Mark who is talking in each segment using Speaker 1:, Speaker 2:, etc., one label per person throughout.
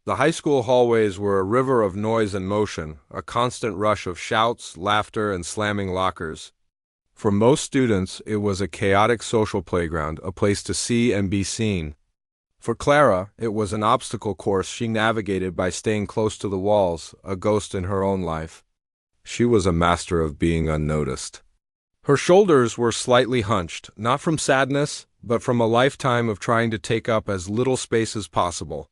Speaker 1: The high school hallways were a river of noise and motion, a constant rush of shouts, laughter, and slamming lockers. For most students, it was a chaotic social playground, a place to see and be seen. For Clara, it was an obstacle course she navigated by staying close to the walls, a ghost in her own life. She was a master of being unnoticed. Her shoulders were slightly hunched, not from sadness, but from a lifetime of trying to take up as little space as possible.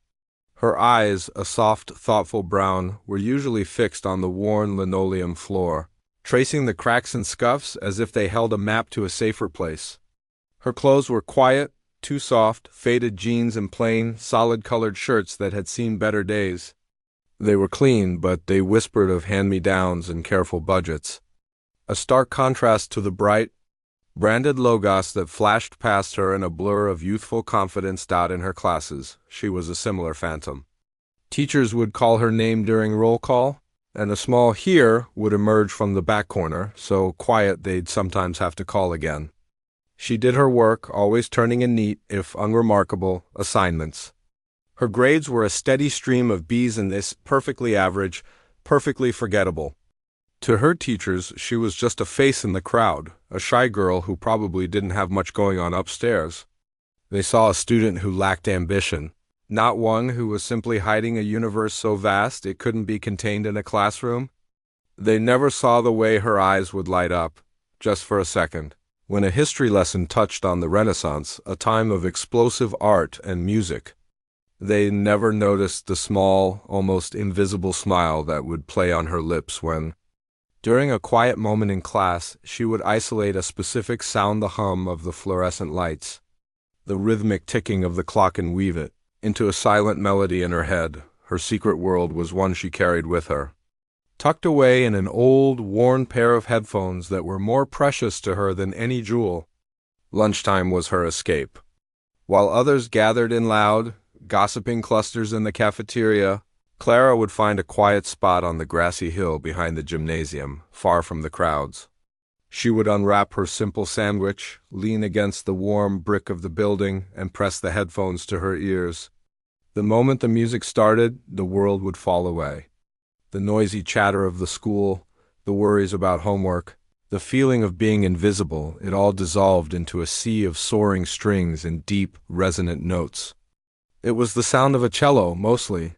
Speaker 1: Her eyes, a soft, thoughtful brown, were usually fixed on the worn linoleum floor, tracing the cracks and scuffs as if they held a map to a safer place. Her clothes were quiet, too soft, faded jeans and plain, solid-colored shirts that had seen better days. They were clean, but they whispered of hand-me-downs and careful budgets. A stark contrast to the bright, branded logos that flashed past her in a blur of youthful confidence. In her classes, she was a similar phantom. Teachers would call her name during roll call, and a small "here" would emerge from the back corner, so quiet they'd sometimes have to call again. She did her work, always turning in neat, if unremarkable, assignments. Her grades were a steady stream of B's and A's, perfectly average, perfectly forgettable. To her teachers, she was just a face in the crowd, a shy girl who probably didn't have much going on upstairs. They saw a student who lacked ambition, not one who was simply hiding a universe so vast it couldn't be contained in a classroom. They never saw the way her eyes would light up, just for a second, when a history lesson touched on the Renaissance, a time of explosive art and music. They never noticed the small, almost invisible smile that would play on her lips when, during a quiet moment in class, she would isolate a specific sound, the hum of the fluorescent lights, the rhythmic ticking of the clock, and weave it into a silent melody in her head. Her secret world was one she carried with her, tucked away in an old, worn pair of headphones that were more precious to her than any jewel. Lunchtime was her escape. While others gathered in loud, gossiping clusters in the cafeteria, Clara would find a quiet spot on the grassy hill behind the gymnasium, far from the crowds. She would unwrap her simple sandwich, lean against the warm brick of the building, and press the headphones to her ears. The moment the music started, the world would fall away. The noisy chatter of the school, the worries about homework, the feeling of being invisible, it all dissolved into a sea of soaring strings and deep, resonant notes. It was the sound of a cello, mostly.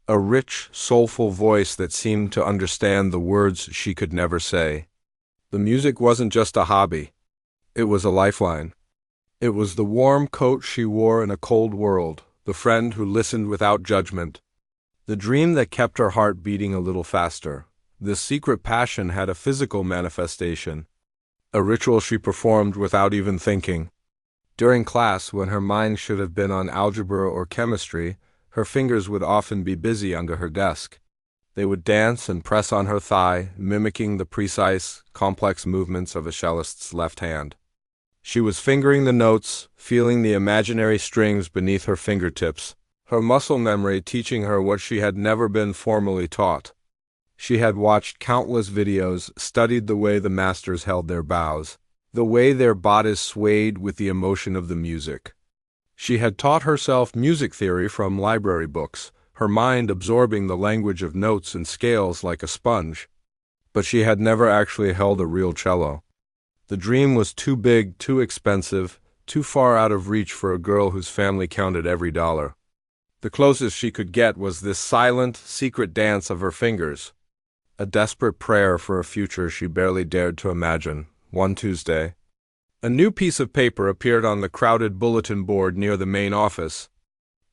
Speaker 1: A rich, soulful voice that seemed to understand the words she could never say. The music wasn't just a hobby. It was a lifeline. It was the warm coat she wore in a cold world, the friend who listened without judgment, the dream that kept her heart beating a little faster. This secret passion had a physical manifestation, a ritual she performed without even thinking. During class, when her mind should have been on algebra or chemistry, her fingers would often be busy under her desk. They would dance and press on her thigh, mimicking the precise, complex movements of a cellist's left hand. She was fingering the notes, feeling the imaginary strings beneath her fingertips, her muscle memory teaching her what she had never been formally taught. She had watched countless videos, studied the way the masters held their bows, the way their bodies swayed with the emotion of the music. She had taught herself music theory from library books, her mind absorbing the language of notes and scales like a sponge. But she had never actually held a real cello. The dream was too big, too expensive, too far out of reach for a girl whose family counted every dollar. The closest she could get was this silent, secret dance of her fingers, a desperate prayer for a future she barely dared to imagine. One Tuesday, a new piece of paper appeared on the crowded bulletin board near the main office,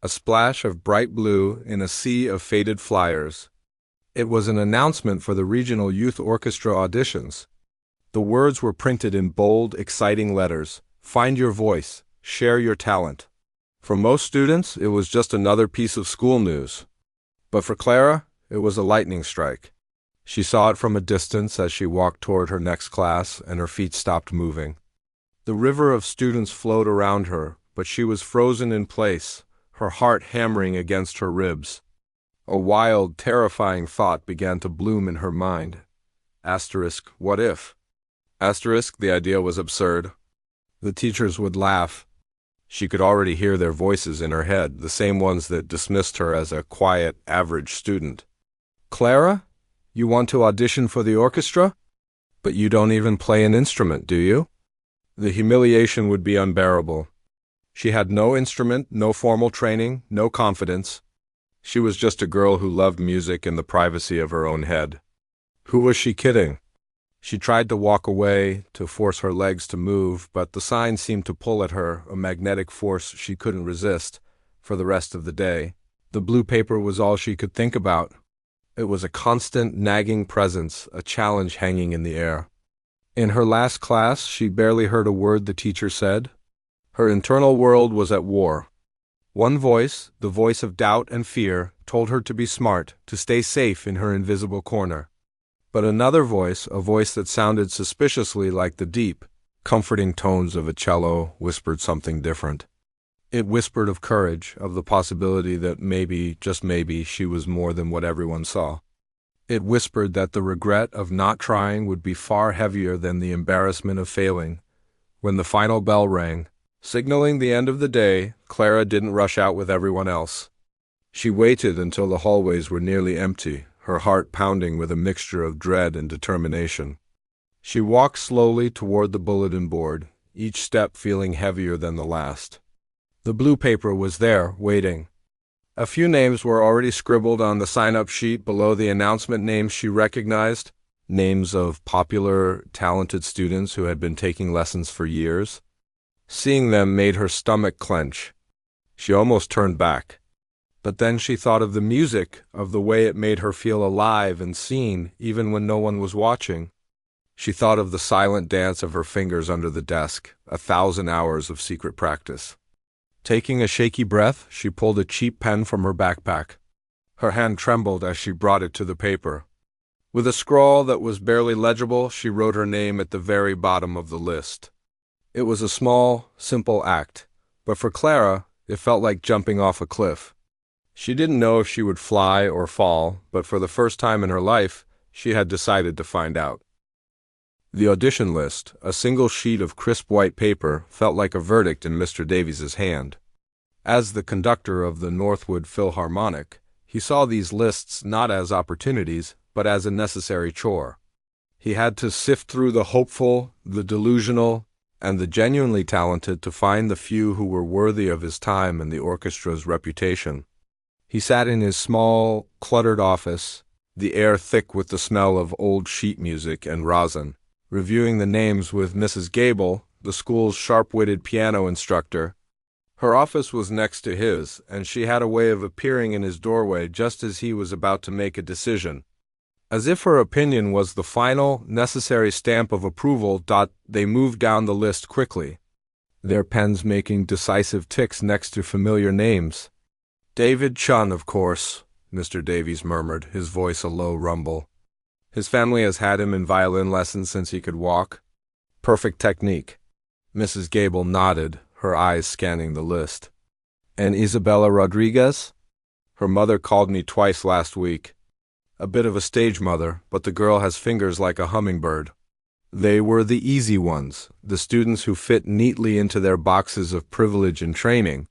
Speaker 1: a splash of bright blue in a sea of faded flyers. It was an announcement for the regional youth orchestra auditions. The words were printed in bold, exciting letters: "Find your voice, share your talent." For most students, it was just another piece of school news. But for Clara, it was a lightning strike. She saw it from a distance as she walked toward her next class, and her feet stopped moving. The river of students flowed around her, but she was frozen in place, her heart hammering against her ribs. A wild, terrifying thought began to bloom in her mind. Asterisk, what if? Asterisk, the idea was absurd. The teachers would laugh. She could already hear their voices in her head, the same ones that dismissed her as a quiet, average student. "Clara, you want to audition for the orchestra? But you don't even play an instrument, do you?" The humiliation would be unbearable. She had no instrument, no formal training, no confidence. She was just a girl who loved music in the privacy of her own head. Who was she kidding? She tried to walk away, to force her legs to move, but the sign seemed to pull at her, a magnetic force she couldn't resist, for the rest of the day. The blue paper was all she could think about. It was a constant, nagging presence, a challenge hanging in the air. In her last class, she barely heard a word the teacher said. Her internal world was at war. One voice, the voice of doubt and fear, told her to be smart, to stay safe in her invisible corner. But another voice, a voice that sounded suspiciously like the deep, comforting tones of a cello, whispered something different. It whispered of courage, of the possibility that maybe, just maybe, she was more than what everyone saw. It whispered that the regret of not trying would be far heavier than the embarrassment of failing. When the final bell rang, signaling the end of the day, Clara didn't rush out with everyone else. She waited until the hallways were nearly empty, her heart pounding with a mixture of dread and determination. She walked slowly toward the bulletin board, each step feeling heavier than the last. The blue paper was there, waiting. A few names were already scribbled on the sign-up sheet below the announcement names she recognized, names of popular, talented students who had been taking lessons for years. Seeing them made her stomach clench. She almost turned back. But then she thought of the music, of the way it made her feel alive and seen, even when no one was watching. She thought of the silent dance of her fingers under the desk, 1,000 hours of secret practice. Taking a shaky breath, she pulled a cheap pen from her backpack. Her hand trembled as she brought it to the paper. With a scrawl that was barely legible, she wrote her name at the very bottom of the list. It was a small, simple act, but for Clara, it felt like jumping off a cliff. She didn't know if she would fly or fall, but for the first time in her life, she had decided to find out. The audition list, a single sheet of crisp white paper, felt like a verdict in Mr. Davies's hand. As the conductor of the Northwood Philharmonic, he saw these lists not as opportunities, but as a necessary chore. He had to sift through the hopeful, the delusional, and the genuinely talented to find the few who were worthy of his time and the orchestra's reputation. He sat in his small, cluttered office, the air thick with the smell of old sheet music and rosin, reviewing the names with Mrs. Gable, the school's sharp-witted piano instructor. Her office was next to his, and she had a way of appearing in his doorway just as he was about to make a decision. As if her opinion was the final, necessary stamp of approval, they moved down the list quickly, their pens making decisive ticks next to familiar names. "David Chun, of course," Mr. Davies murmured, his voice a low rumble. "His family has had him in violin lessons since he could walk. Perfect technique." Mrs. Gable nodded, her eyes scanning the list. "And Isabella Rodriguez? Her mother called me twice last week. A bit of a stage mother, but the girl has fingers like a hummingbird." They were the easy ones, the students who fit neatly into their boxes of privilege and training.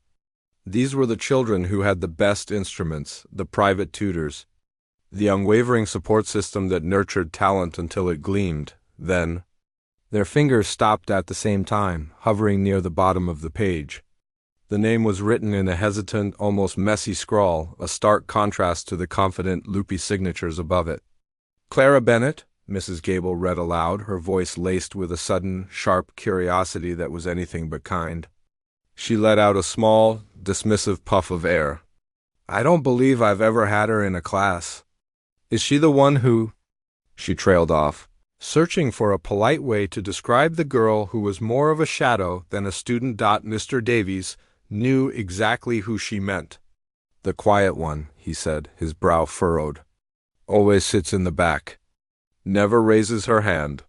Speaker 1: These were the children who had the best instruments, the private tutors, the unwavering support system that nurtured talent until it gleamed. Then, their fingers stopped at the same time, hovering near the bottom of the page. The name was written in a hesitant, almost messy scrawl, a stark contrast to the confident, loopy signatures above it. "Clara Bennett," Mrs. Gable read aloud, her voice laced with a sudden, sharp curiosity that was anything but kind. She let out a small, dismissive puff of air. "I don't believe I've ever had her in a class. Is she the one who—" She trailed off, searching for a polite way to describe the girl who was more of a shadow than a student. Mr. Davies knew exactly who she meant. "The quiet one," he said, his brow furrowed. "Always sits in the back. Never raises her hand."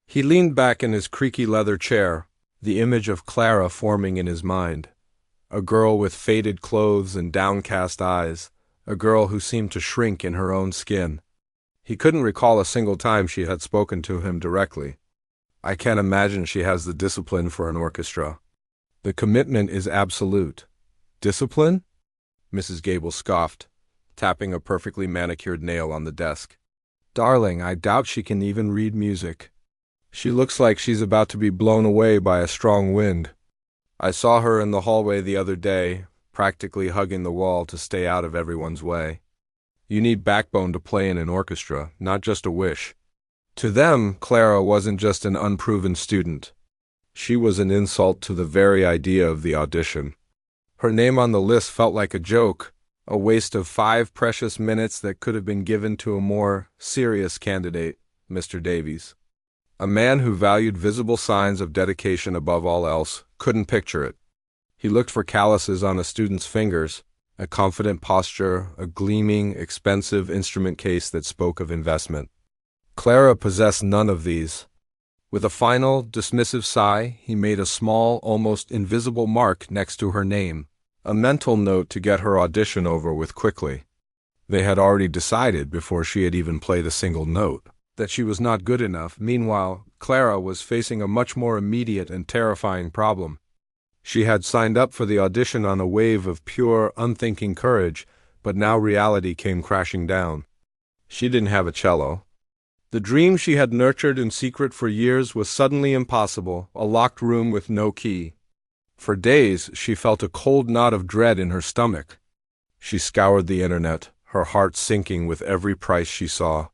Speaker 1: He leaned back in his creaky leather chair, the image of Clara forming in his mind. A girl with faded clothes and downcast eyes, a girl who seemed to shrink in her own skin. He couldn't recall a single time she had spoken to him directly. "I can't imagine she has the discipline for an orchestra." The commitment is absolute. Discipline? Mrs. Gable scoffed, tapping a perfectly manicured nail on the desk. Darling, I doubt she can even read music. She looks like she's about to be blown away by a strong wind. I saw her in the hallway the other day, practically hugging the wall to stay out of everyone's way. You need backbone to play in an orchestra, not just a wish. To them, Clara wasn't just an unproven student. She was an insult to the very idea of the audition. Her name on the list felt like a joke, a waste of 5 precious minutes that could have been given to a more serious candidate, Mr. Davies. A man who valued visible signs of dedication above all else couldn't picture it. He looked for calluses on a student's fingers, a confident posture, a gleaming, expensive instrument case that spoke of investment. Clara possessed none of these. With a final, dismissive sigh, he made a small, almost invisible mark next to her name, a mental note to get her audition over with quickly. They had already decided, before she had even played a single note, that she was not good enough. Meanwhile, Clara was facing a much more immediate and terrifying problem. She had signed up for the audition on a wave of pure, unthinking courage, but now reality came crashing down. She didn't have a cello. The dream she had nurtured in secret for years was suddenly impossible, a locked room with no key. For days, she felt a cold knot of dread in her stomach. She scoured the internet, her heart sinking with every price she saw.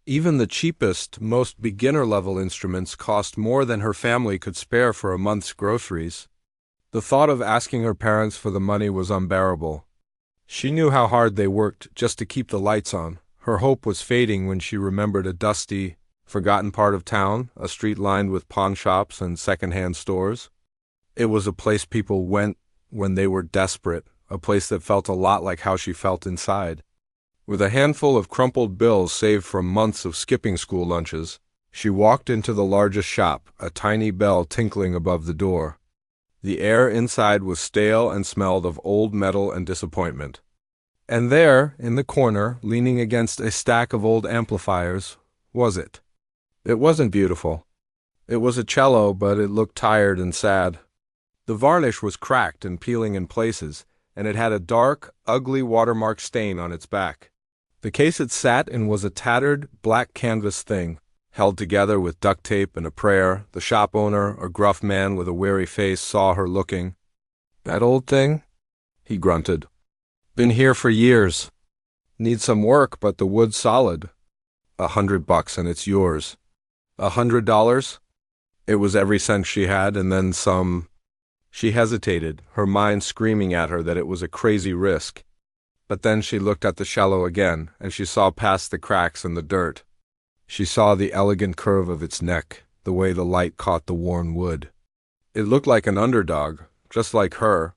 Speaker 1: Even the cheapest, most beginner-level instruments cost more than her family could spare for a month's groceries. The thought of asking her parents for the money was unbearable. She knew how hard they worked just to keep the lights on. Her hope was fading when she remembered a dusty, forgotten part of town, a street lined with pawn shops and second-hand stores. It was a place people went when they were desperate, a place that felt a lot like how she felt inside. With a handful of crumpled bills saved from months of skipping school lunches, she walked into the largest shop, a tiny bell tinkling above the door. The air inside was stale and smelled of old metal and disappointment. And there, in the corner, leaning against a stack of old amplifiers, was it. It wasn't beautiful. It was a cello, but it looked tired and sad. The varnish was cracked and peeling in places, and it had a dark, ugly watermark stain on its back. The case it sat in was a tattered, black canvas thing, held together with duct tape and a prayer. The shop owner, a gruff man with a weary face, saw her looking. "That old thing?" he grunted. "Been here for years. Needs some work, but the wood's solid. $100 and it's yours." $100? It was every cent she had, and then some. She hesitated, her mind screaming at her that it was a crazy risk. But then she looked at the cello again, and she saw past the cracks and the dirt. She saw the elegant curve of its neck, the way the light caught the worn wood. It looked like an underdog, just like her.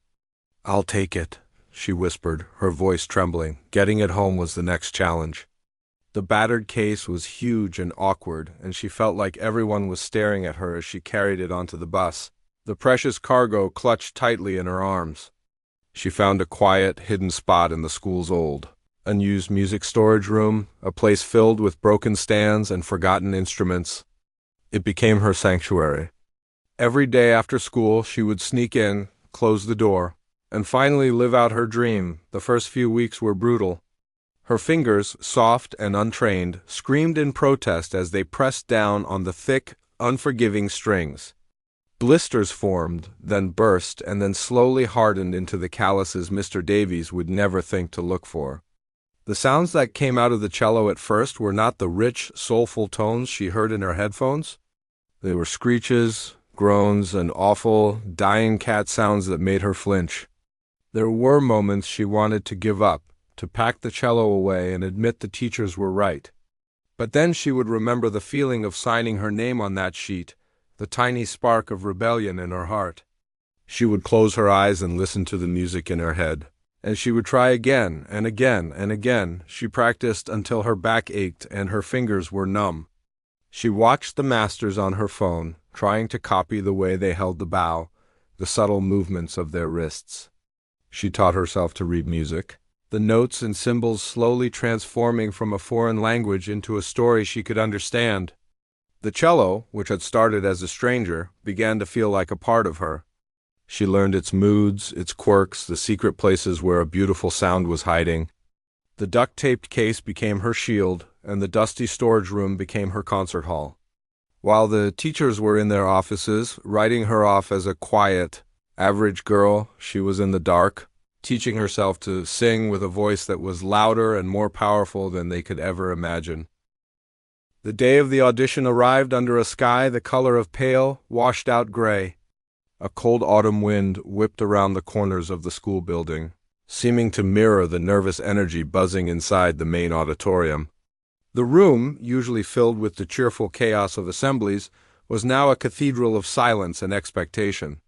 Speaker 1: "I'll take it," she whispered, her voice trembling. Getting it home was the next challenge. The battered case was huge and awkward, and she felt like everyone was staring at her as she carried it onto the bus. The precious cargo clutched tightly in her arms. She found a quiet, hidden spot in the school's old, unused music storage room, a place filled with broken stands and forgotten instruments. It became her sanctuary. Every day after school, she would sneak in, close the door, and finally live out her dream. The first few weeks were brutal. Her fingers, soft and untrained, screamed in protest as they pressed down on the thick, unforgiving strings. Blisters formed, then burst, and then slowly hardened into the calluses Mr. Davies would never think to look for. The sounds that came out of the cello at first were not the rich, soulful tones she heard in her headphones. They were screeches, groans, and awful, dying cat sounds that made her flinch. There were moments she wanted to give up, to pack the cello away and admit the teachers were right. But then she would remember the feeling of signing her name on that sheet, the tiny spark of rebellion in her heart. She would close her eyes and listen to the music in her head, and she would try again and again and again. She practiced until her back ached and her fingers were numb. She watched the masters on her phone, trying to copy the way they held the bow, the subtle movements of their wrists. She taught herself to read music, the notes and symbols slowly transforming from a foreign language into a story she could understand. The cello, which had started as a stranger, began to feel like a part of her. She learned its moods, its quirks, the secret places where a beautiful sound was hiding. The duct-taped case became her shield, and the dusty storage room became her concert hall. While the teachers were in their offices, writing her off as a quiet, average girl, she was in the dark, teaching herself to sing with a voice that was louder and more powerful than they could ever imagine. The day of the audition arrived under a sky the color of pale, washed-out gray. A cold autumn wind whipped around the corners of the school building, seeming to mirror the nervous energy buzzing inside the main auditorium. The room, usually filled with the cheerful chaos of assemblies, was now a cathedral of silence and expectation.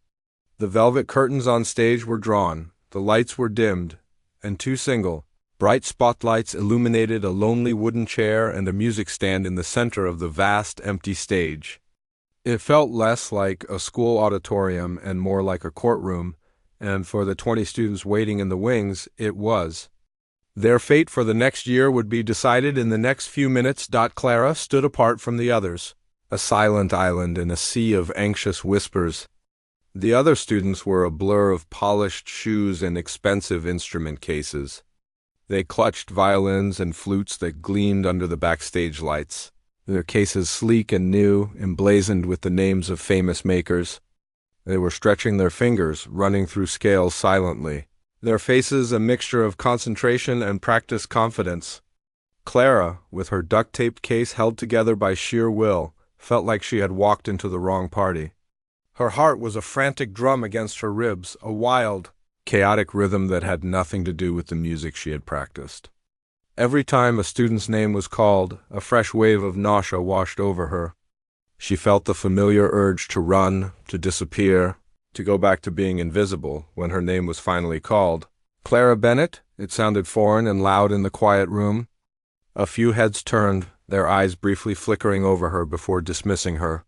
Speaker 1: The velvet curtains on stage were drawn, the lights were dimmed, and two single, bright spotlights illuminated a lonely wooden chair and a music stand in the center of the vast, empty stage. It felt less like a school auditorium and more like a courtroom, and for the 20 students waiting in the wings, it was. Their fate for the next year would be decided in the next few minutes. Clara stood apart from the others, a silent island in a sea of anxious whispers. The other students were a blur of polished shoes and expensive instrument cases. They clutched violins and flutes that gleamed under the backstage lights, their cases sleek and new, emblazoned with the names of famous makers. They were stretching their fingers, running through scales silently, their faces a mixture of concentration and practiced confidence. Clara, with her duct-taped case held together by sheer will, felt like she had walked into the wrong party. Her heart was a frantic drum against her ribs, a wild, chaotic rhythm that had nothing to do with the music she had practiced. Every time a student's name was called, a fresh wave of nausea washed over her. She felt the familiar urge to run, to disappear, to go back to being invisible when her name was finally called. Clara Bennett? It sounded foreign and loud in the quiet room. A few heads turned, their eyes briefly flickering over her before dismissing her.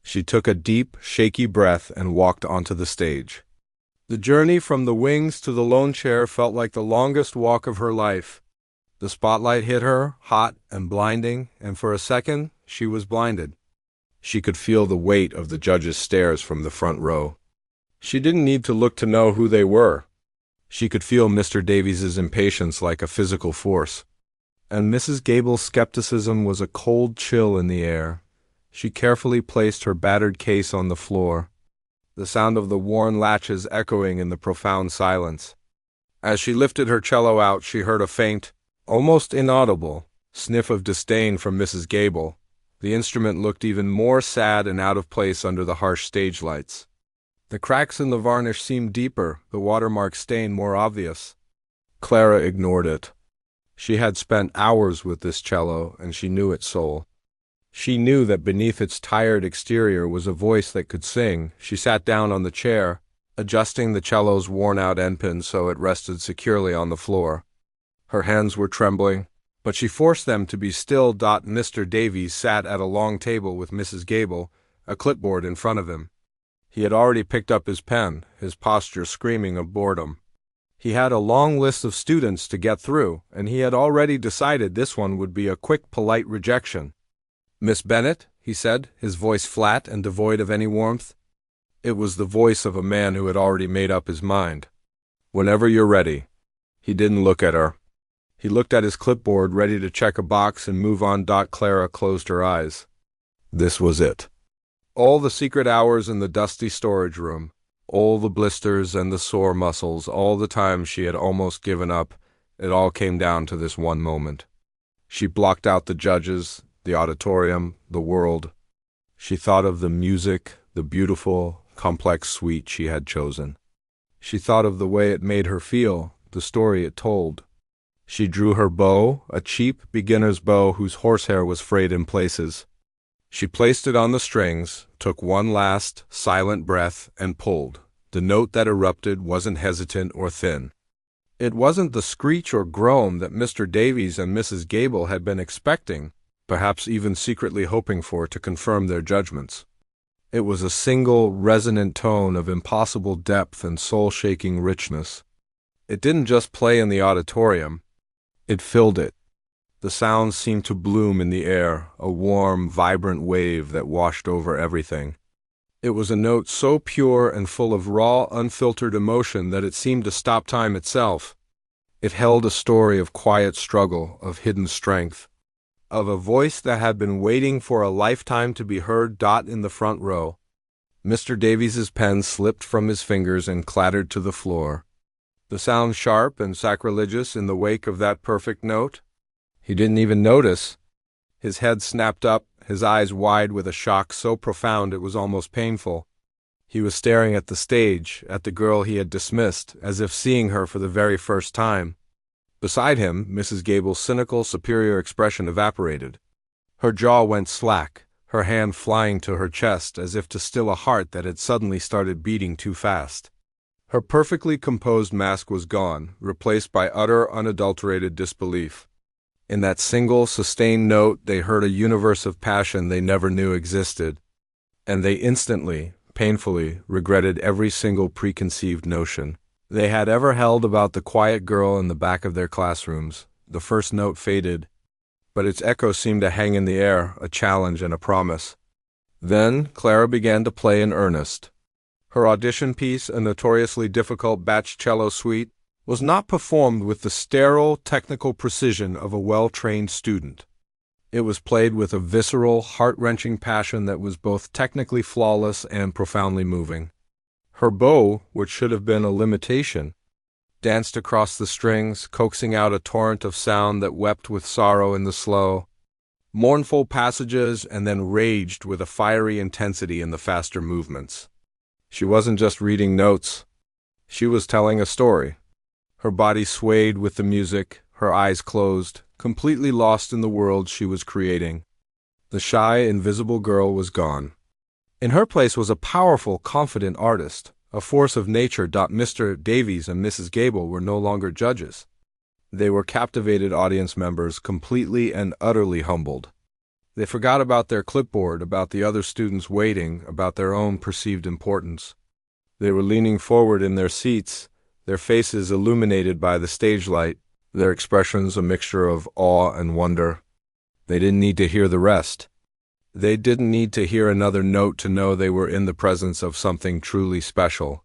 Speaker 1: She took a deep, shaky breath and walked onto the stage. The journey from the wings to the lone chair felt like the longest walk of her life. The spotlight hit her, hot and blinding, and for a second, she was blinded. She could feel the weight of the judges' stares from the front row. She didn't need to look to know who they were. She could feel Mr. Davies's impatience like a physical force. And Mrs. Gable's skepticism was a cold chill in the air. She carefully placed her battered case on the floor, the sound of the worn latches echoing in the profound silence. As she lifted her cello out, she heard a faint, almost inaudible, sniff of disdain from Mrs. Gable. The instrument looked even more sad and out of place under the harsh stage lights. The cracks in the varnish seemed deeper, the watermark stain more obvious. Clara ignored it. She had spent hours with this cello, and she knew its soul. She knew that beneath its tired exterior was a voice that could sing. She sat down on the chair, adjusting the cello's worn-out endpin so it rested securely on the floor. Her hands were trembling, but she forced them to be still. Mr. Davies sat at a long table with Mrs. Gable, a clipboard in front of him. He had already picked up his pen, his posture screaming of boredom. He had a long list of students to get through, and he had already decided this one would be a quick, polite rejection. "Miss Bennett," he said, his voice flat and devoid of any warmth. It was the voice of a man who had already made up his mind. "Whenever you're ready." He didn't look at her. He looked at his clipboard, ready to check a box and move on. Clara closed her eyes. This was it. All the secret hours in the dusty storage room, all the blisters and the sore muscles, all the times she had almost given up, it all came down to this one moment. She blocked out the judges, the auditorium, the world. She thought of the music, the beautiful, complex suite she had chosen. She thought of the way it made her feel, the story it told. She drew her bow, a cheap beginner's bow whose horsehair was frayed in places. She placed it on the strings, took one last, silent breath, and pulled. The note that erupted wasn't hesitant or thin. It wasn't the screech or groan that Mr. Davies and Mrs. Gable had been expecting, perhaps even secretly hoping for to confirm their judgments. It was a single, resonant tone of impossible depth and soul-shaking richness. It didn't just play in the auditorium. It filled it. The sounds seemed to bloom in the air, a warm, vibrant wave that washed over everything. It was a note so pure and full of raw, unfiltered emotion that it seemed to stop time itself. It held a story of quiet struggle, of hidden strength, of a voice that had been waiting for a lifetime to be heard. In the front row, Mr. Davies's pen slipped from his fingers and clattered to the floor. The sound sharp and sacrilegious in the wake of that perfect note. He didn't even notice. His head snapped up, his eyes wide with a shock so profound it was almost painful. He was staring at the stage, at the girl he had dismissed, as if seeing her for the very first time. Beside him, Mrs. Gable's cynical, superior expression evaporated. Her jaw went slack, her hand flying to her chest as if to still a heart that had suddenly started beating too fast. Her perfectly composed mask was gone, replaced by utter, unadulterated disbelief. In that single, sustained note they heard a universe of passion they never knew existed, and they instantly, painfully, regretted every single preconceived notion they had ever held about the quiet girl in the back of their classrooms. The first note faded, but its echo seemed to hang in the air, a challenge and a promise. Then Clara began to play in earnest. Her audition piece, a notoriously difficult Bach cello suite, was not performed with the sterile, technical precision of a well-trained student. It was played with a visceral, heart-wrenching passion that was both technically flawless and profoundly moving. Her bow, which should have been a limitation, danced across the strings, coaxing out a torrent of sound that wept with sorrow in the slow, mournful passages and then raged with a fiery intensity in the faster movements. She wasn't just reading notes. She was telling a story. Her body swayed with the music, her eyes closed, completely lost in the world she was creating. The shy, invisible girl was gone. In her place was a powerful, confident artist, a force of nature. Mr. Davies and Mrs. Gable were no longer judges. They were captivated audience members, completely and utterly humbled. They forgot about their clipboard, about the other students waiting, about their own perceived importance. They were leaning forward in their seats, their faces illuminated by the stage light, their expressions a mixture of awe and wonder. They didn't need to hear the rest. They didn't need to hear another note to know they were in the presence of something truly special.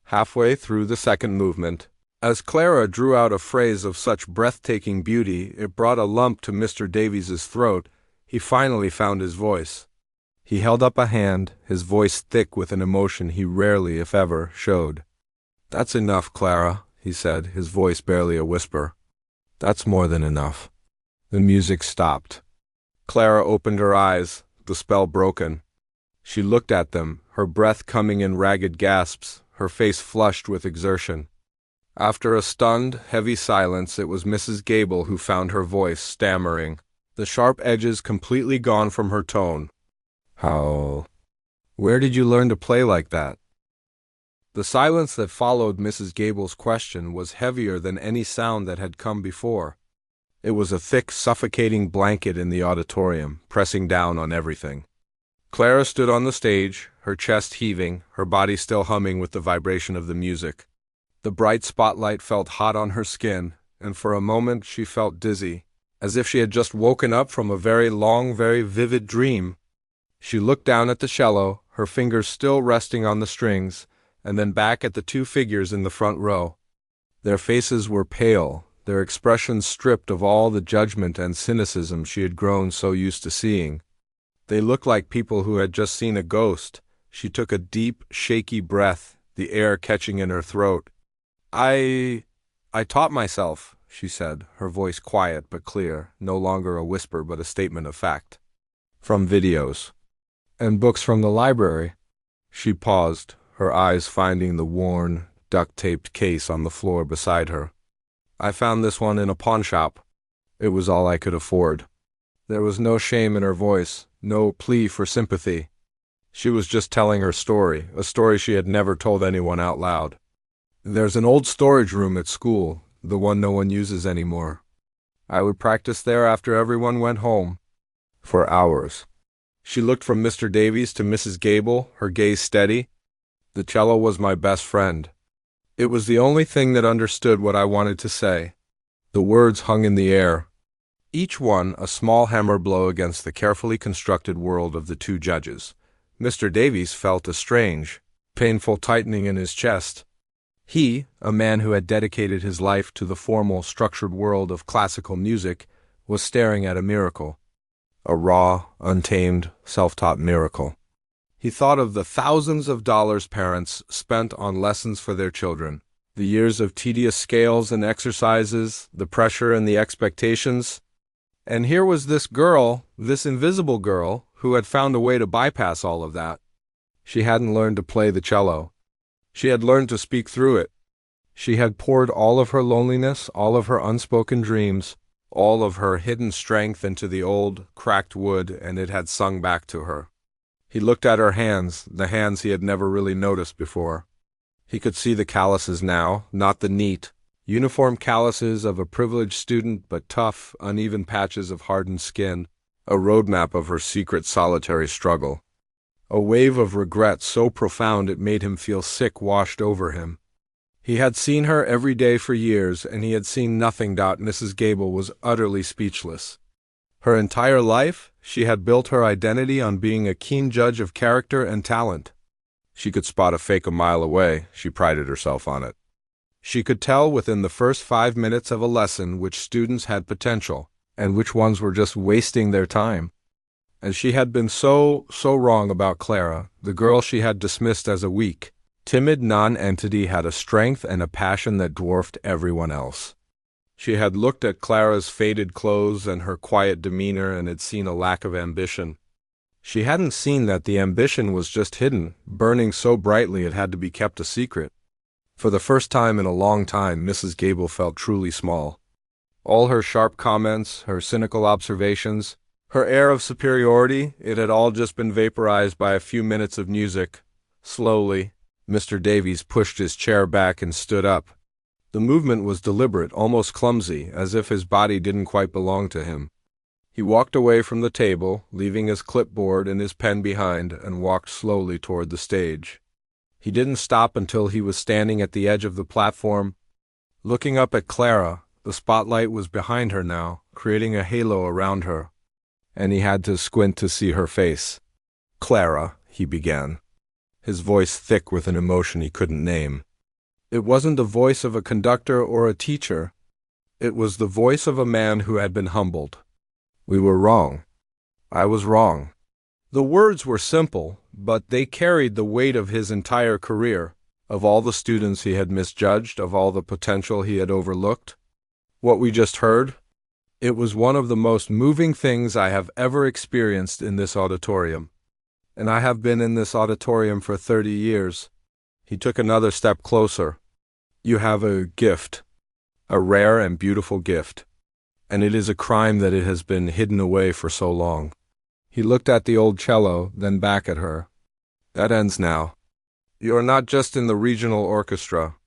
Speaker 1: Halfway through the second movement, as Clara drew out a phrase of such breathtaking beauty it brought a lump to Mr. Davies's throat, he finally found his voice. He held up a hand, his voice thick with an emotion he rarely, if ever, showed. "That's enough, Clara," he said, his voice barely a whisper. "That's more than enough." The music stopped. Clara opened her eyes, the spell broken. She looked at them, her breath coming in ragged gasps, her face flushed with exertion. After a stunned, heavy silence, it was Mrs. Gable who found her voice, stammering, the sharp edges completely gone from her tone. Where did you learn to play like that?" The silence that followed Mrs. Gable's question was heavier than any sound that had come before. It was a thick, suffocating blanket in the auditorium, pressing down on everything. Clara stood on the stage, her chest heaving, her body still humming with the vibration of the music. The bright spotlight felt hot on her skin, and for a moment she felt dizzy, as if she had just woken up from a very long, very vivid dream. She looked down at the cello, her fingers still resting on the strings, and then back at the two figures in the front row. Their faces were pale, their expressions stripped of all the judgment and cynicism she had grown so used to seeing. They looked like people who had just seen a ghost. She took a deep, shaky breath, the air catching in her throat. I taught myself," she said, her voice quiet but clear, no longer a whisper but a statement of fact. "From videos. And books from the library." She paused, her eyes finding the worn, duct-taped case on the floor beside her. "I found this one in a pawn shop. It was all I could afford." There was no shame in her voice, no plea for sympathy. She was just telling her story, a story she had never told anyone out loud. "There's an old storage room at school, the one no one uses anymore. I would practice there after everyone went home. For hours." She looked from Mr. Davies to Mrs. Gable, her gaze steady. "The cello was my best friend. It was the only thing that understood what I wanted to say." The words hung in the air, each one a small hammer blow against the carefully constructed world of the two judges. Mr. Davies felt a strange, painful tightening in his chest. He, a man who had dedicated his life to the formal, structured world of classical music, was staring at a miracle. A raw, untamed, self-taught miracle. He thought of the thousands of dollars parents spent on lessons for their children, the years of tedious scales and exercises, the pressure and the expectations. And here was this girl, this invisible girl, who had found a way to bypass all of that. She hadn't learned to play the cello. She had learned to speak through it. She had poured all of her loneliness, all of her unspoken dreams, all of her hidden strength into the old, cracked wood, and it had sung back to her. He looked at her hands, the hands he had never really noticed before. He could see the calluses now, not the neat, uniform calluses of a privileged student, but tough, uneven patches of hardened skin, a roadmap of her secret solitary struggle. A wave of regret so profound it made him feel sick washed over him. He had seen her every day for years, and he had seen nothing. Mrs. Gable was utterly speechless. Her entire life, she had built her identity on being a keen judge of character and talent. She could spot a fake a mile away. She prided herself on it. She could tell within the first 5 minutes of a lesson which students had potential, and which ones were just wasting their time. And she had been so wrong about Clara, the girl she had dismissed as a weak, timid non-entity had a strength and a passion that dwarfed everyone else. She had looked at Clara's faded clothes and her quiet demeanor and had seen a lack of ambition. She hadn't seen that the ambition was just hidden, burning so brightly it had to be kept a secret. For the first time in a long time, Mrs. Gable felt truly small. All her sharp comments, her cynical observations, her air of superiority, it had all just been vaporized by a few minutes of music. Slowly, Mr. Davies pushed his chair back and stood up. The movement was deliberate, almost clumsy, as if his body didn't quite belong to him. He walked away from the table, leaving his clipboard and his pen behind, and walked slowly toward the stage. He didn't stop until he was standing at the edge of the platform, looking up at Clara. The spotlight was behind her now, creating a halo around her, and he had to squint to see her face. "Clara," he began, his voice thick with an emotion he couldn't name. It wasn't the voice of a conductor or a teacher. It was the voice of a man who had been humbled. "We were wrong. I was wrong." The words were simple, but they carried the weight of his entire career, of all the students he had misjudged, of all the potential he had overlooked. What we just heard, it was one of the most moving things I have ever experienced in this auditorium. And I have been in this auditorium for 30 years. He took another step closer. "You have a gift, a rare and beautiful gift, and it is a crime that it has been hidden away for so long." He looked at the old cello, then back at her. "That ends now. You are not just in the regional orchestra.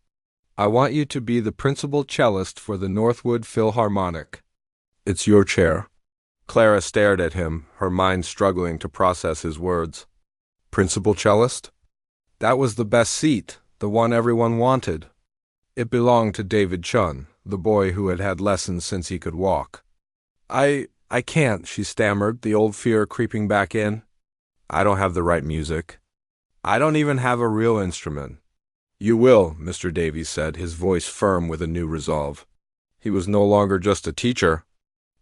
Speaker 1: I want you to be the principal cellist for the Northwood Philharmonic. It's your chair." Clara stared at him, her mind struggling to process his words. Principal cellist? That was the best seat, the one everyone wanted. It belonged to David Chun, the boy who had had lessons since he could walk. I can't," she stammered, the old fear creeping back in. "I don't have the right music. I don't even have a real instrument." "You will," Mr. Davies said, his voice firm with a new resolve. He was no longer just a teacher.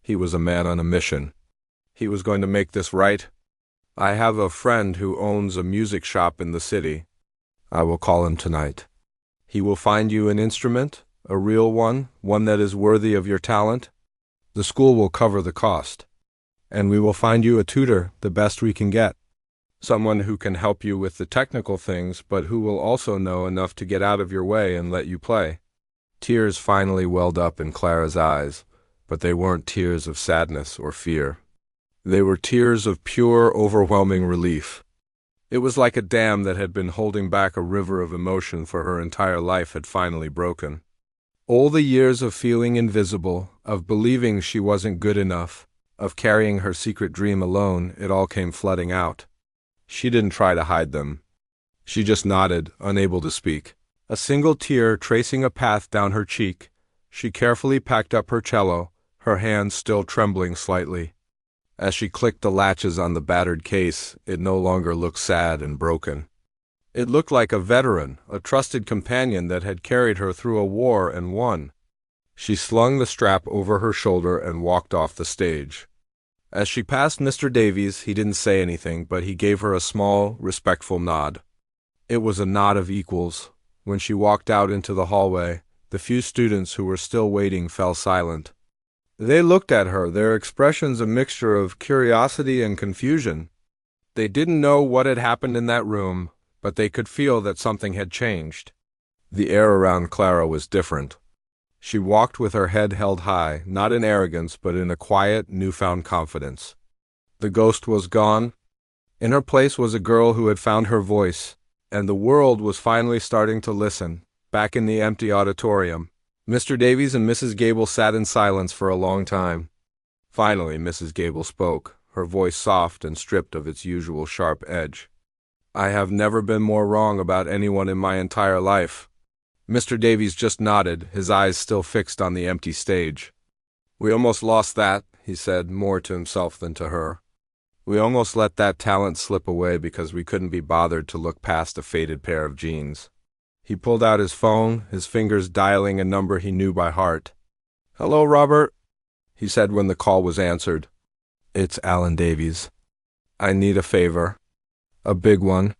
Speaker 1: He was a man on a mission. He was going to make this right. "I have a friend who owns a music shop in the city. I will call him tonight. He will find you an instrument, a real one that is worthy of your talent. The school will cover the cost. And we will find you a tutor, the best we can get. Someone who can help you with the technical things, but who will also know enough to get out of your way and let you play." Tears finally welled up in Clara's eyes, but they weren't tears of sadness or fear. They were tears of pure, overwhelming relief. It was like a dam that had been holding back a river of emotion for her entire life had finally broken. All the years of feeling invisible, of believing she wasn't good enough, of carrying her secret dream alone, it all came flooding out. She didn't try to hide them. She just nodded, unable to speak. A single tear tracing a path down her cheek, she carefully packed up her cello, her hands still trembling slightly. As she clicked the latches on the battered case, it no longer looked sad and broken. It looked like a veteran, a trusted companion that had carried her through a war and won. She slung the strap over her shoulder and walked off the stage. As she passed Mr. Davies, he didn't say anything, but he gave her a small, respectful nod. It was a nod of equals. When she walked out into the hallway, the few students who were still waiting fell silent. They looked at her, their expressions a mixture of curiosity and confusion. They didn't know what had happened in that room, but they could feel that something had changed. The air around Clara was different. She walked with her head held high, not in arrogance, but in a quiet, newfound confidence. The ghost was gone. In her place was a girl who had found her voice, and the world was finally starting to listen. Back in the empty auditorium, Mr. Davies and Mrs. Gable sat in silence for a long time. Finally, Mrs. Gable spoke, her voice soft and stripped of its usual sharp edge. "I have never been more wrong about anyone in my entire life." Mr. Davies just nodded, his eyes still fixed on the empty stage. "We almost lost that," he said, more to himself than to her. "We almost let that talent slip away because we couldn't be bothered to look past a faded pair of jeans." He pulled out his phone, his fingers dialing a number he knew by heart. "Hello, Robert," he said when the call was answered. "It's Alan Davies. I need a favor. A big one.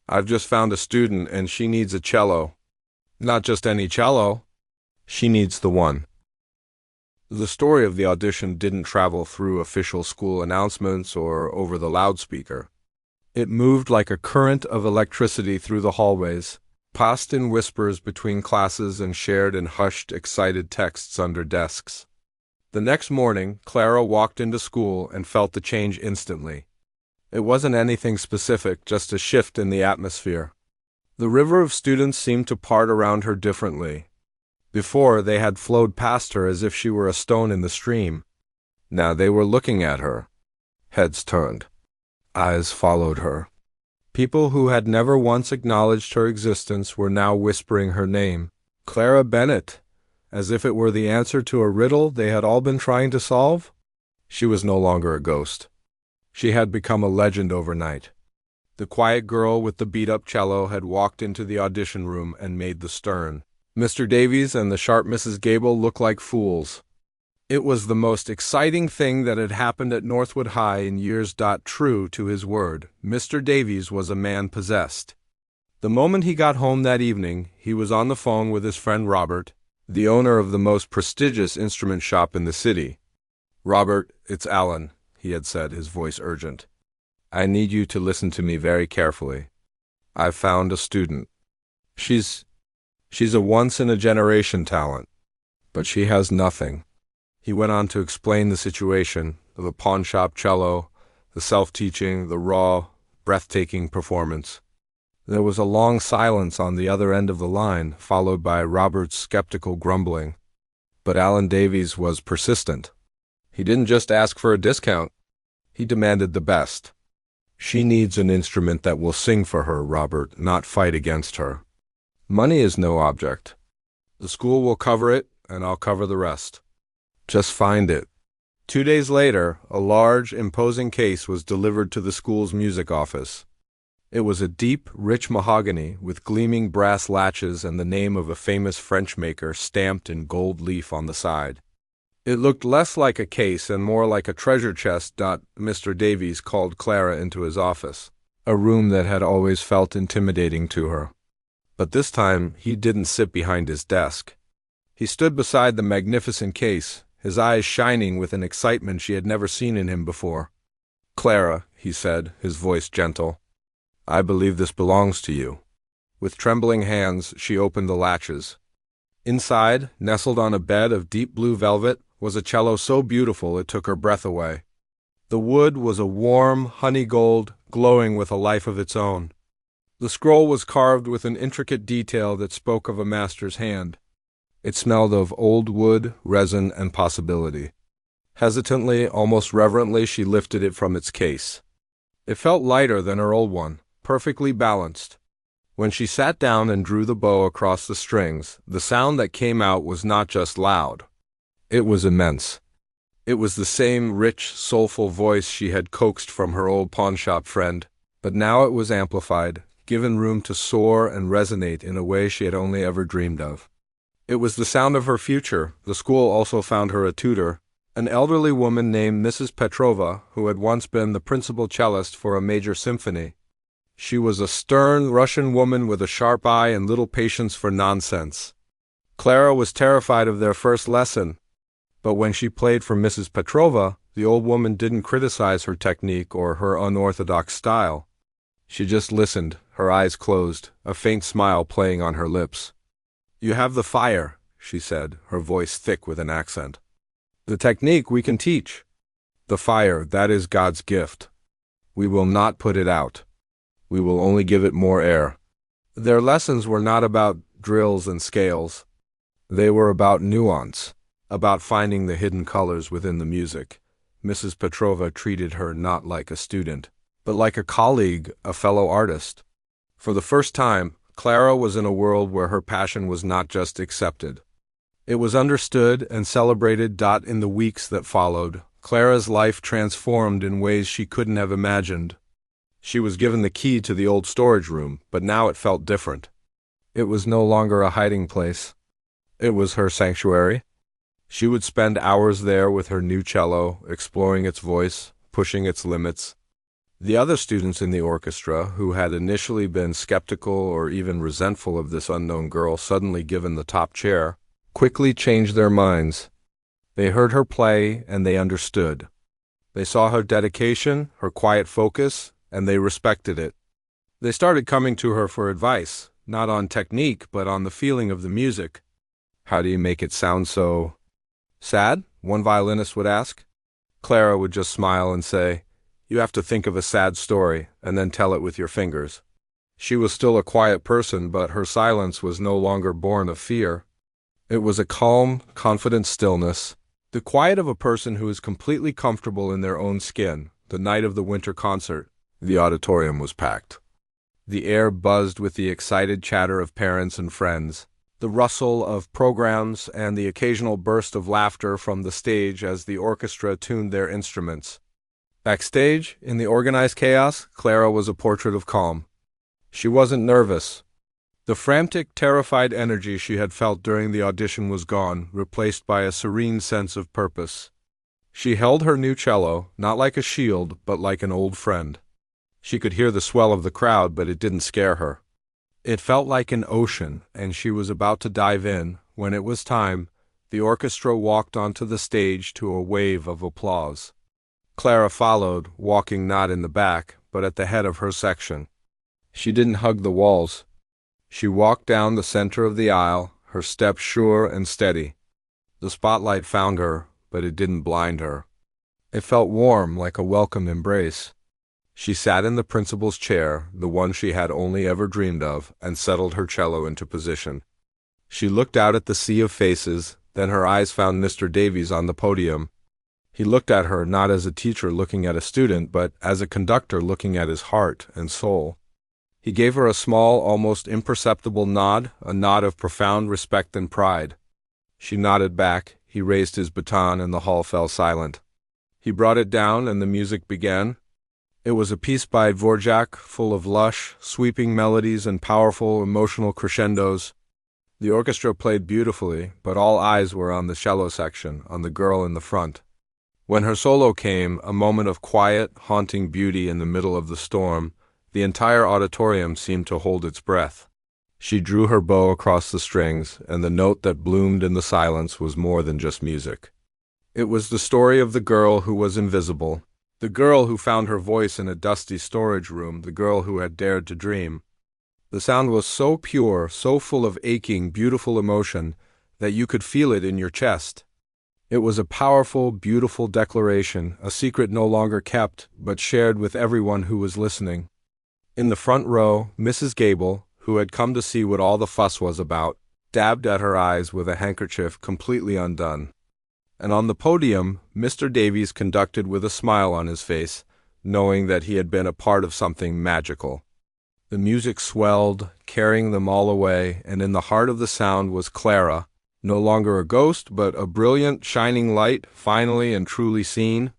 Speaker 1: I've just found a student and she needs a cello. Not just any cello. She needs the one." The story of the audition didn't travel through official school announcements or over the loudspeaker. It moved like a current of electricity through the hallways, passed in whispers between classes and shared in hushed, excited texts under desks. The next morning, Clara walked into school and felt the change instantly. It wasn't anything specific, just a shift in the atmosphere. The river of students seemed to part around her differently. Before, they had flowed past her as if she were a stone in the stream. Now they were looking at her. Heads turned. Eyes followed her. People who had never once acknowledged her existence were now whispering her name. Clara Bennett, as if it were the answer to a riddle they had all been trying to solve. She was no longer a ghost. She had become a legend overnight. The quiet girl with the beat-up cello had walked into the audition room and made the stern Mr. Davies and the sharp Mrs. Gable look like fools. It was the most exciting thing that had happened at Northwood High in years. True to his word, Mr. Davies was a man possessed. The moment he got home that evening, he was on the phone with his friend Robert, the owner of the most prestigious instrument shop in the city. "Robert, it's Alan," he had said, his voice urgent. "I need you to listen to me very carefully. I've found a student. She's a once-in-a-generation talent, but she has nothing." He went on to explain the situation, the pawnshop cello, the self-teaching, the raw, breathtaking performance. There was a long silence on the other end of the line, followed by Robert's skeptical grumbling. But Alan Davies was persistent. He didn't just ask for a discount. He demanded the best. "She needs an instrument that will sing for her, Robert, not fight against her. Money is no object. The school will cover it, and I'll cover the rest. Just find it." 2 days later, a large, imposing case was delivered to the school's music office. It was a deep, rich mahogany with gleaming brass latches and the name of a famous French maker stamped in gold leaf on the side. It looked less like a case and more like a treasure chest. Mr. Davies called Clara into his office, a room that had always felt intimidating to her. But this time, he didn't sit behind his desk. He stood beside the magnificent case, his eyes shining with an excitement she had never seen in him before. "Clara," he said, his voice gentle, "I believe this belongs to you." With trembling hands, she opened the latches. Inside, nestled on a bed of deep blue velvet, was a cello so beautiful it took her breath away. The wood was a warm, honey gold, glowing with a life of its own. The scroll was carved with an intricate detail that spoke of a master's hand. It smelled of old wood, resin, and possibility. Hesitantly, almost reverently, she lifted it from its case. It felt lighter than her old one, perfectly balanced. When she sat down and drew the bow across the strings, the sound that came out was not just loud. It was immense. It was the same rich, soulful voice she had coaxed from her old pawnshop friend, but now it was amplified, given room to soar and resonate in a way she had only ever dreamed of. It was the sound of her future. The school also found her a tutor, an elderly woman named Mrs. Petrova, who had once been the principal cellist for a major symphony. She was a stern Russian woman with a sharp eye and little patience for nonsense. Clara was terrified of their first lesson, but when she played for Mrs. Petrova, the old woman didn't criticize her technique or her unorthodox style. She just listened, her eyes closed, a faint smile playing on her lips. "You have the fire," she said, her voice thick with an accent. "The technique we can teach. The fire, that is God's gift. We will not put it out. We will only give it more air." Their lessons were not about drills and scales. They were about nuance, about finding the hidden colors within the music. Mrs. Petrova treated her not like a student, but like a colleague, a fellow artist. For the first time, Clara was in a world where her passion was not just accepted. It was understood and celebrated. In the weeks that followed, Clara's life transformed in ways she couldn't have imagined. She was given the key to the old storage room, but now it felt different. It was no longer a hiding place. It was her sanctuary. She would spend hours there with her new cello, exploring its voice, pushing its limits. The other students in the orchestra, who had initially been skeptical or even resentful of this unknown girl suddenly given the top chair, quickly changed their minds. They heard her play, and they understood. They saw her dedication, her quiet focus, and they respected it. They started coming to her for advice, not on technique, but on the feeling of the music. "How do you make it sound so sad?" one violinist would ask. Clara would just smile and say, "You have to think of a sad story, and then tell it with your fingers." She was still a quiet person, but her silence was no longer born of fear. It was a calm, confident stillness, the quiet of a person who is completely comfortable in their own skin. The night of the winter concert, the auditorium was packed. The air buzzed with the excited chatter of parents and friends, the rustle of programs, and the occasional burst of laughter from the stage as the orchestra tuned their instruments. Backstage, in the organized chaos, Clara was a portrait of calm. She wasn't nervous. The frantic, terrified energy she had felt during the audition was gone, replaced by a serene sense of purpose. She held her new cello, not like a shield, but like an old friend. She could hear the swell of the crowd, but it didn't scare her. It felt like an ocean, and she was about to dive in. When it was time, the orchestra walked onto the stage to a wave of applause. Clara followed, walking not in the back, but at the head of her section. She didn't hug the walls. She walked down the center of the aisle, her step sure and steady. The spotlight found her, but it didn't blind her. It felt warm, like a welcome embrace. She sat in the principal's chair, the one she had only ever dreamed of, and settled her cello into position. She looked out at the sea of faces, then her eyes found Mr. Davies on the podium. He looked at her not as a teacher looking at a student, but as a conductor looking at his heart and soul. He gave her a small, almost imperceptible nod, a nod of profound respect and pride. She nodded back. He raised his baton, and the hall fell silent. He brought it down, and the music began. It was a piece by Dvorak, full of lush, sweeping melodies and powerful, emotional crescendos. The orchestra played beautifully, but all eyes were on the cello section, on the girl in the front. When her solo came, a moment of quiet, haunting beauty in the middle of the storm, the entire auditorium seemed to hold its breath. She drew her bow across the strings, and the note that bloomed in the silence was more than just music. It was the story of the girl who was invisible, the girl who found her voice in a dusty storage room, the girl who had dared to dream. The sound was so pure, so full of aching, beautiful emotion, that you could feel it in your chest. It was a powerful, beautiful declaration, a secret no longer kept, but shared with everyone who was listening. In the front row, Mrs. Gable, who had come to see what all the fuss was about, dabbed at her eyes with a handkerchief completely undone. And on the podium, Mr. Davies conducted with a smile on his face, knowing that he had been a part of something magical. The music swelled, carrying them all away, and in the heart of the sound was Clara, No longer a ghost, but a brilliant, shining light, finally and truly seen.